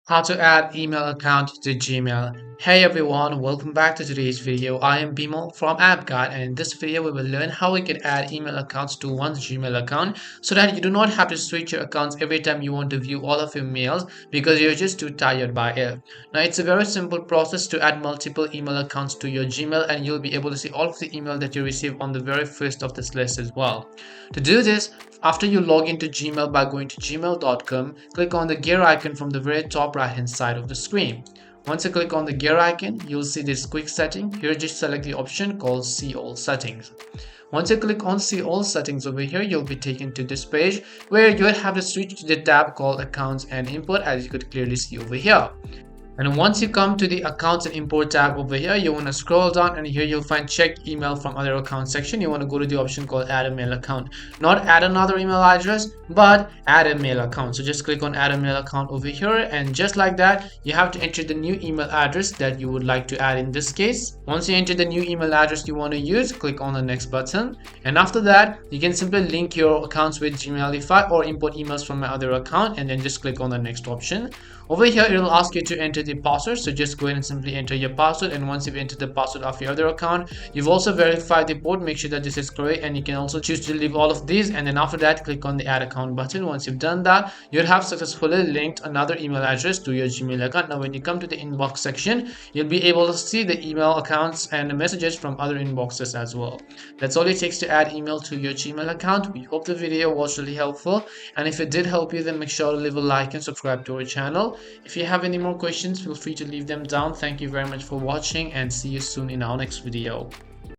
How to add email account to Gmail. Hey everyone, welcome back to today's video. I am Bimal from AppGuide, and in this video we will learn how we can add email accounts to one's Gmail account so that you do not have to switch your accounts every time you want to view all of your mails because you're just too tired by it. Now it's a very simple process to add multiple email accounts to your Gmail, and you'll be able to see all of the email that you receive on the very first of this list as well. To do this, after you log into Gmail by going to gmail.com, click on the gear icon from the very top right hand side of the screen. Once you click on the gear icon, you'll see this quick setting. Here just select the option called See All Settings. Once you click on See All Settings over here, you'll be taken to this page where you'll have to switch to the tab called Accounts and Import, as you could clearly see over here. And once you come to the accounts and import tab over here, you want to scroll down and here you'll find check email from other accounts section. You want to go to the option called add a mail account. Not add another email address, but add a mail account. So just click on add a mail account over here, and just like that, you have to enter the new email address that you would like to add in this case. Once you enter the new email address you want to use, click on the next button. And after that, you can simply link your accounts with Gmailify or import emails from my other account, and then just click on the next option. Over here, it will ask you to enter the password, so just go ahead and simply enter your password. And once you've entered the password of your other account, you've also verified the port. Make sure that this is correct, and you can also choose to leave all of these, and then after that click on the add account button. Once you've done that, you'll have successfully linked another email address to your Gmail account. Now when you come to the inbox section, you'll be able to see the email accounts and the messages from other inboxes as well. That's all it takes to add email to your Gmail account. We hope the video was really helpful, and if it did help you, then make sure to leave a like and subscribe to our channel. If you have any more questions, feel free to leave them down. Thank you very much for watching, and see you soon in our next video.